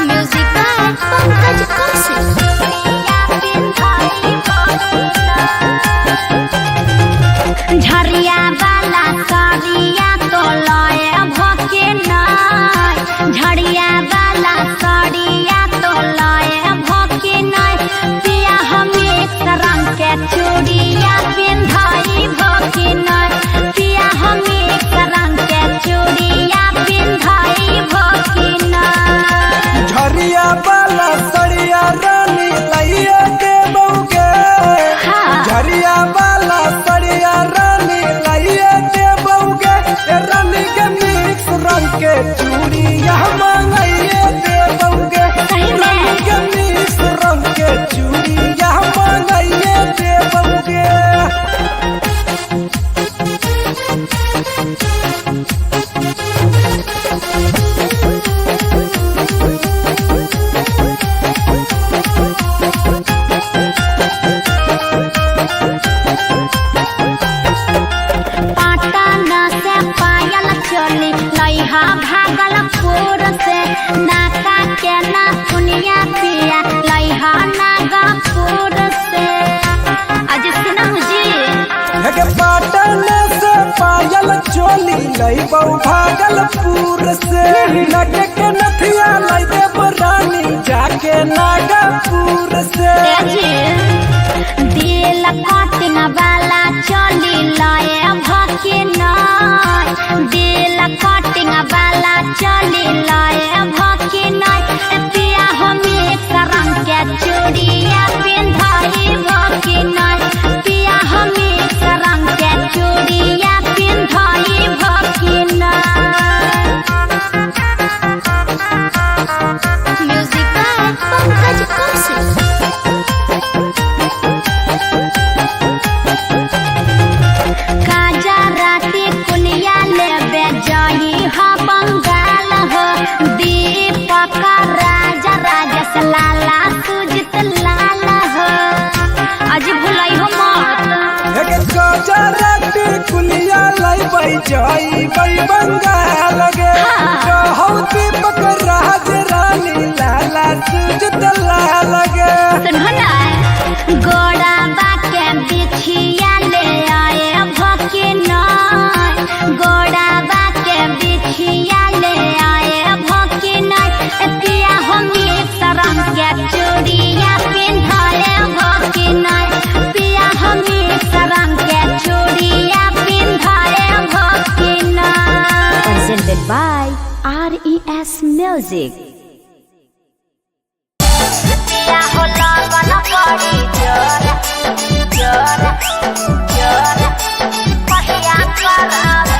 Music by Pankaj Kaushik. Jharia वाला सरिया तो लय भके नय झरिया वाला सरिया तो लय भके नय पिया हम एक रंग के चूड़िया पिंधाई भके नय पिया हम एक रंग के चूड़िया पिंधाई भके नय झरिया वाला सरिया रानी लइए के बउके झरिया वाला सरिया रानी लइए के बउके रानी के मिक्स रंग के चूड़िया मंगाइए के बउके रानी के मिक्स रंग के चूड़िया मंगाइए के बउके भागलपुर से नाका के नाथुनिया पिया लइहा नागपुर से आज सुना जी पाटन से पायल चोली लई बहु भागलपुर से लगे के नथिया लई दे रानी जाके नागपुर से दिल कटिंग वाला चोली लए भके नय दिल कटिंग वाला चोली लए भके नय पिया हम एक रंग के चूड़िया पिंधाई भके नय पिया हम एक रंग के चूड़िया पिंधाई भके नय म्यूजिक बाय पंकज कौशिक लाला सुजित लाला हो आज भुलाई हो मत गजराटी कुलिया लाई बई जाई बई बंगाल गे कहौ दीपक राज रानी लाला सुजित लाला गे सुनो ना गोड़ा बाके बिछिया ले आए भके नय गोड़ा बाके बिछिया ले आए भके नय पिया हम एक रंग के चूड़िया पिंधाए भके नय पिया हम एक रंग के चूड़िया पिंधाए भके नय Presented by RES Music. पिया हो लगन पड़ी जोर जोर जोर पहिया करब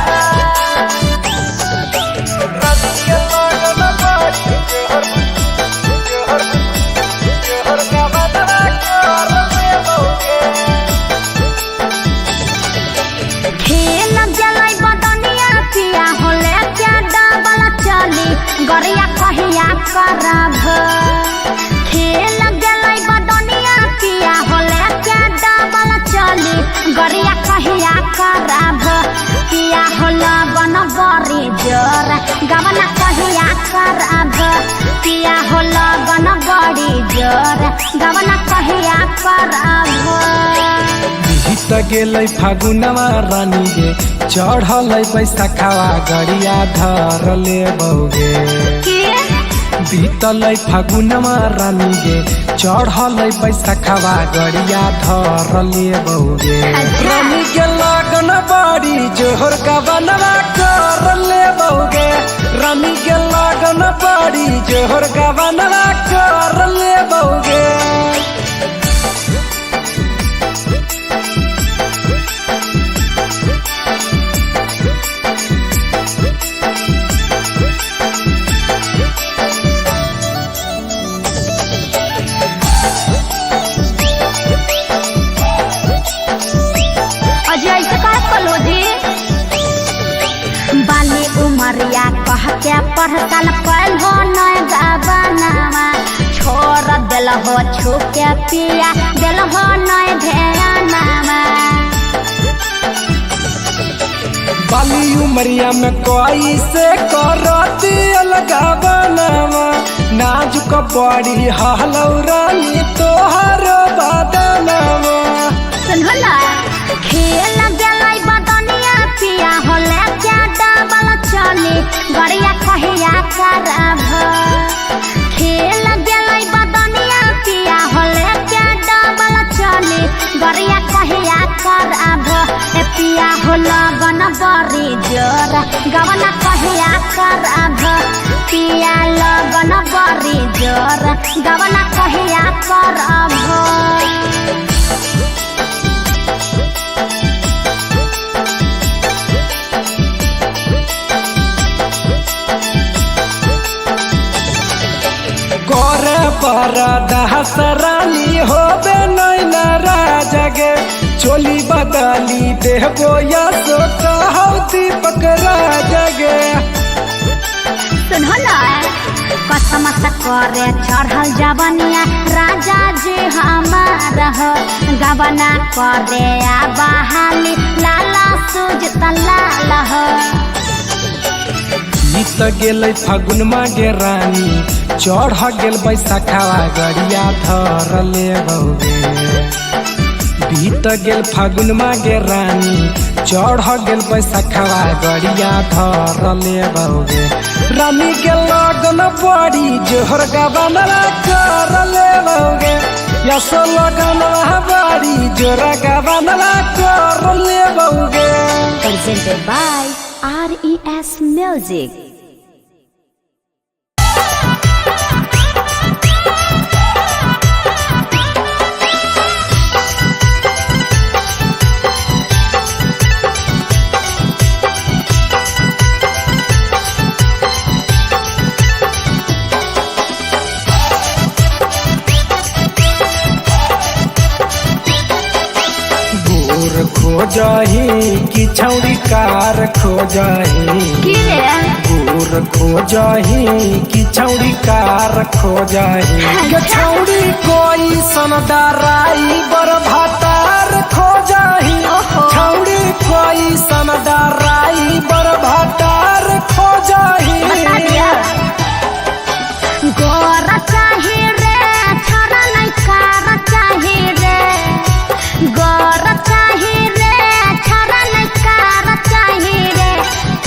गरिया कहिया करब खेल गेलै बदनिया पिया होले के डबल चली गरिया कहिया करब पिया होले बन बड़ी जोर गवना कहिया करब पिया होले बन बड़ी जोर गवना कहिया करब बीत गेलै फागुनवा रानी गे चढ़लै बैसाखावा गरिया धरले बौगे बीतलै फागुनवा रानी गे चढ़लै बैसाखावा गरिया धरले बौगे रानी के लगन बड़ी जोहर का बनवा करले बौगे रानी के लगन बड़ी जोहर का बनवा करले बौगे उमरिया कह के पढ़तल पढ़ो नय गबनावा छोड़ दिल हो छुके पिया दिल हो नय ध्यानावा बाली उमरिया में कोई से करती अलगा बनावा नाजुक बड़ी हलौरानी तोहर बदनवा सुनला खेल गेलै बदनिया पिया होले क्या डबल चली गड़िया कहिया करब खेल गेलै बदनिया पिया होले क्या डबल चली गड़िया कहिया करब ए पिया हो लगन बड़ी जोर गवना कहिया करब पिया लगन बड़ी जोर गवना कहिया करब गोरे पर दहसरानी होबे नैना राजगे चोली बदली देहबो या सो कहौ दीपक राजगे सुनला कसम से करे चढ़ल जवनिया राजा जी हमार हो गवना करे आ बहाली लाला सूज तलाल हो बीत गेलै फागुन मागे रानी चढ़ गेल बैसाखावा गड़िया धर लेबौगे बीत गेल फागुन मागे रानी चढ़ गेल बैसाखावा गड़िया धर लेबौगे रानी के लगन बड़ी जोहर गवनवा कर लेबौगे यसो लगन बड़ी जोर गवनवा कर लेबौगे। Presented by RES Music. खोजही कि छौड़ी कार खोजही गोर खोजही कि छौड़ी कार खोजही गे छौड़ी कोई सनदाराई बर भातार खोजही छौड़ी कोई सनदाराई बर भातार खोजही गोर चाही रे छोरा नहीं कार चाही रे गोर चाही रे छोरा नहीं कार चाही रे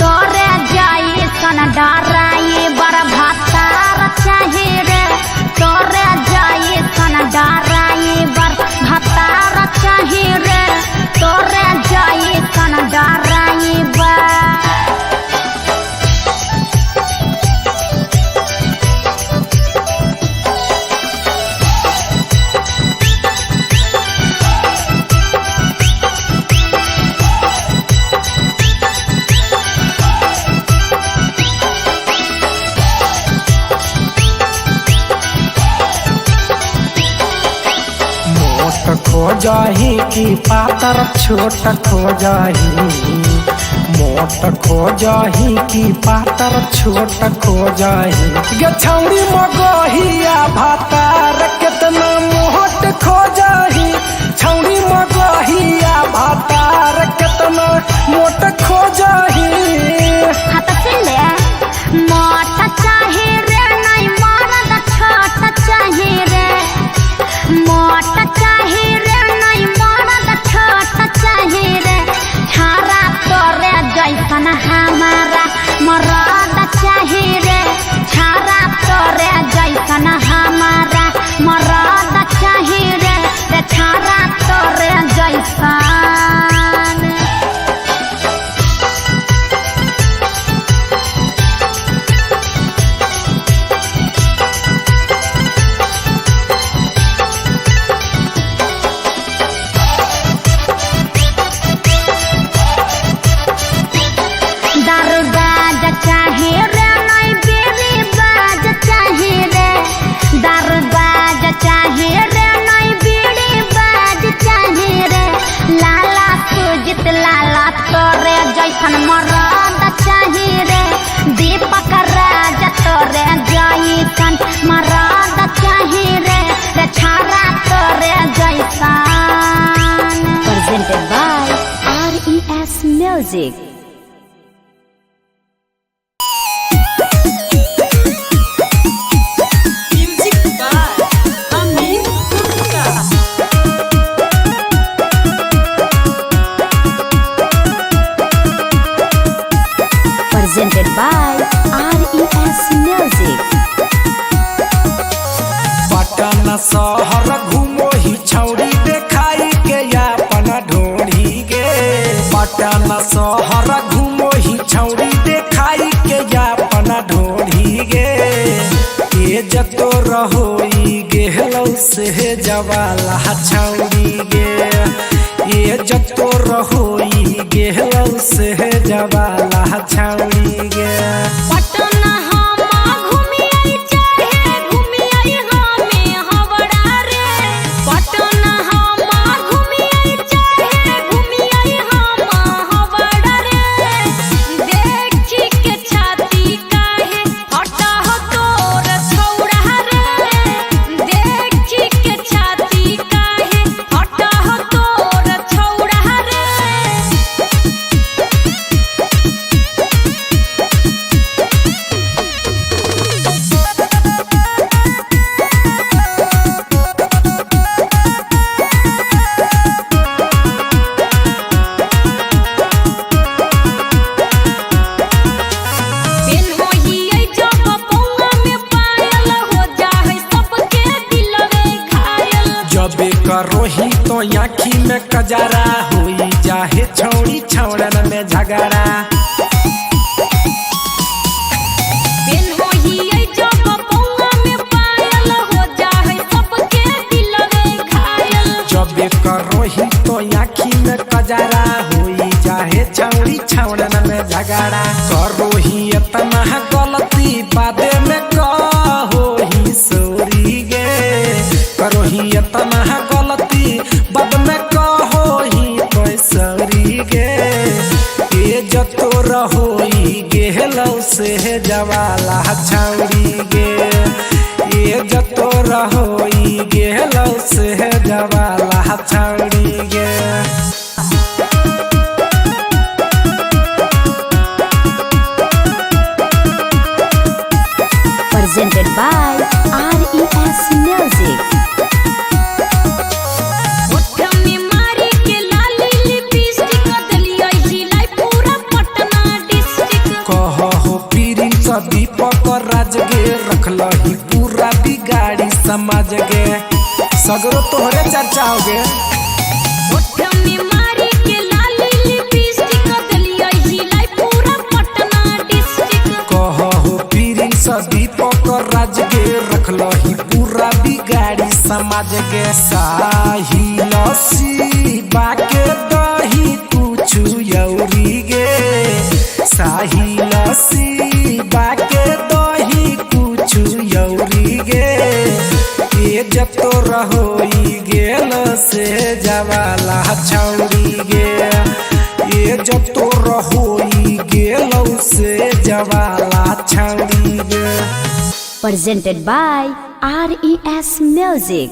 तोरे जाई सन डराई बड़ भातार चाही रे तोरे जाई सन डराई बड़ भातार चाही रे तोरे जाई सन डराई बड़ खोजही कि पातर छोट खोजही मोट खोजही कि पातर छोट खोजही गे छौड़ी मगहिया भातार केतना मोट खोजही छौड़ी मगहिया भातार केतना मोट खोजही हाथ सिले मोट चाही रे नहीं मरद छोट चाही रे मोट चाही रे नहीं मरद छोट चाही रे छारा तोरे जैसन हमारा मरद चाही रे छारा तोरे जैसन हमारा मरद चाही रे छारा तोरे जैसन चाही रे नहीं बीड़ी बाज चाही रे दरबाज चाही रे नहीं बीड़ी बाज चाही रे लाला सुजित लाला तोरे जैसन मरद चाही रे दीपक राज तोरे जैसन मरद चाही रे छारा तोरे जैसन। Presented by RES Music. शहर घूमो ही छौड़ी देखाई के अपना ढोढ़ी गे ये जतो रहोई गेहलौ से जवाला छौड़ी गे ये जतो रहोई गेहलौ से जवाला छौड़ी गे पटना हम घूमी आई चाहे घूमी आई हमें हवड़ा रे पटना हम घूमी आई चाहे घूमी आई हम हवड़ा रे देखी के छाती काहे हटा हो तोर छौड़ा रे देखी के छाती काहे हटा हो तोर छौड़ा रे पेन होई आई जब पौआ में पायल हो जाए सबके दिलवे घायल जबे करोही तो आँखी में कजरा हुई जाहे छौड़ी छौड़न में झगड़ा पेन होई आई जब पौआ में पायल हो जाए सबके दिलवे घायल जबे करोही तो आँखी में कजरा हुई जाहे छौड़ी छौड़न में झगड़ा करोही इतना गलती बादे में कहोही सोरी गे करोही इतना गलती बाद में कहोही तो सरी गे ये जतो रहोई गेहलौ से जवाला छौड़ी गे ये जतो रहोई गेहलौ से जवाला छौड़ी गे Presented by RES Music. होठ में मारी के लाली लिपस्टिक दलिया हिलाई पूरा पटना डिस्ट्रिक्ट कहो पीरी दीपक राज गे रखलही पूरा बिगाड़ी समाज गे सगरो तोहरे चर्चा हो गे होठ में मारी के लाली लिपस्टिक दलिया हिलाई पूरा पटना डिस्ट्रिक्ट कहो पीरी दीपक राज गे रखलही पूरा बिगाड़ी समाज गे साही लस्सी बाके दही कुछु यौरी गे साही लस्सी बाके दही कुछु यौरी गे ये जतो रहोई गेल से जवाला छौड़ी गे ये जतो रहोई गेलौ से जवाला छौड़ी गे Presented by RES Music.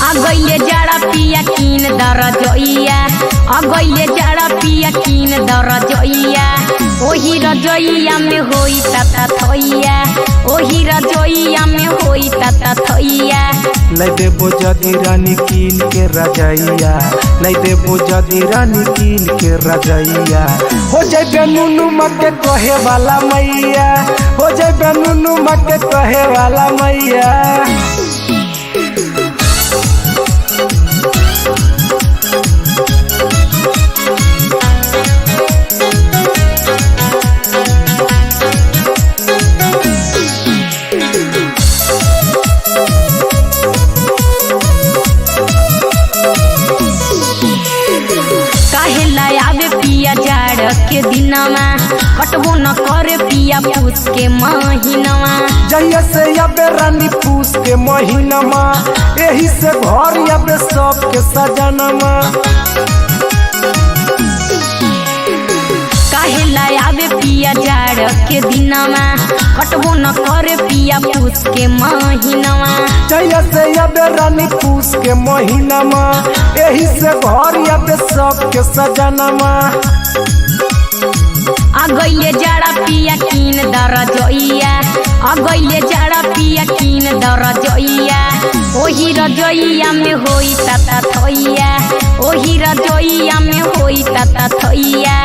अगैले जड़ा पिया कीन दरजइया अगैले जड़ा पिया कीन दरजइया ओही रजइया में होई तता थइया ओही रजइया में होई तता थइया लै देबो जदी रानी कीन के रजैया लै देबो जदी रानी कीन के रजैया हो जाए नुनु मके कहे वाला मैया हो जाए नुनु मके कहे वाला मैया काहे लायावे पिया जाड़ के दिनमा कटबो न करे पिया पूछ के महीनवा जहिया से अबे रानी पूस के महीनमा एही से घर अबे सबके सजनमा काहे लायावे पिया जाड़ के दिनमा कटबो न करे पिया पूछ के महीनवा जहिया से अबे रानी पूस के महीनमा एही से घर अबे सबके सजनमा अगैले जड़ा पिया कीन दरजइया अगैले जाड़ा पिया कीन द रजोइया ओही रजोइया में होई ता थैया ओही रजोइया में होई ता थैया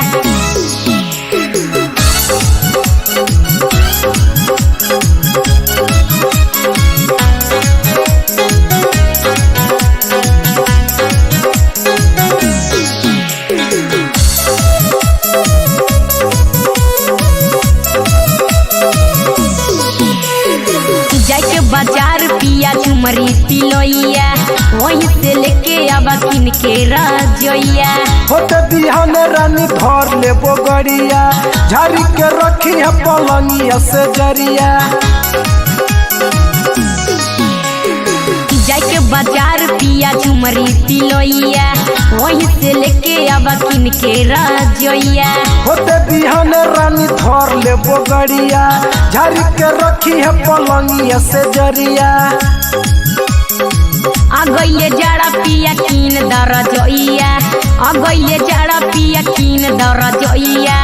जाके बाजार पिया झुमरी तिलोइया वहीं से लेके आवा किन के रजोइया होते बिहान रानी धर ले बोगड़िया झाड़ी के रखी है पलंगिया से जरिया जाके बाजार पिया झुमरी तिलोइया वहीं से लेके आवा किन के रजोइया होते बिहान रानी धर ले बोगड़िया झाड़ी के रखी है पलंगिया से जरिया अगैले जाड़ा पिया कीन द रजोइया अगैले जाड़ा पिया कीन द रजोइया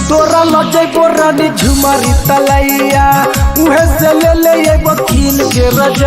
तोरा लजैबो रानी झुमरी तलैया उहे से ले ले एगो कीन के रजैया।